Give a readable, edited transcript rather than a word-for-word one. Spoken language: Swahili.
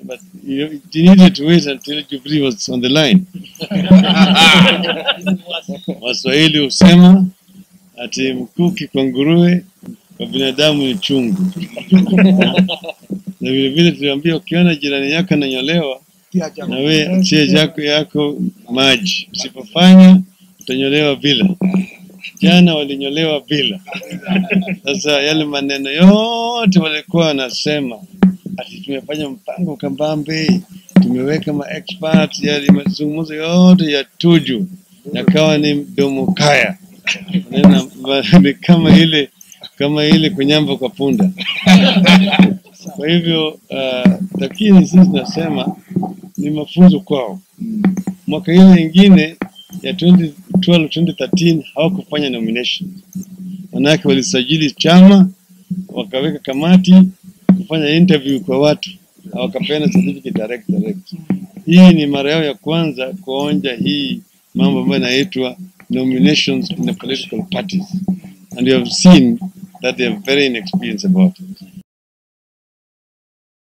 but you needed to wait until Jubilee was on the line. Waswahili husema ati mkuki kwa nguruwe kwa binadamu ni chungu. Na vile vile tuliambia ukiona jirani yako ananyolewa, na wewe achie yako maji. Usipofanya utanyolewa bila. Jana walinyolewa bila. Sasa yale maneno yote walikuwa wanasema ati tumefanya mpango kabambe, tumeweka ma-experts, yale mazungumzo yote ya Tuju yakawa ni mdomo kaya. Ni kama ile kunyamba kwa punda. Kwa hivyo lakini sisi tunasema ni mafunzo kwao. Mwaka ile nyingine ya 2012-2013 hawakufanya nomination. Wanawake walisajili chama, wakaweka kamati kufanya interview kwa watu, wakapeana certificate direct. Hii ni mara yao ya kwanza kuonja hii mambo ambayo inaitwa nominations in the political parties, and you have seen that they are very inexperienced about it.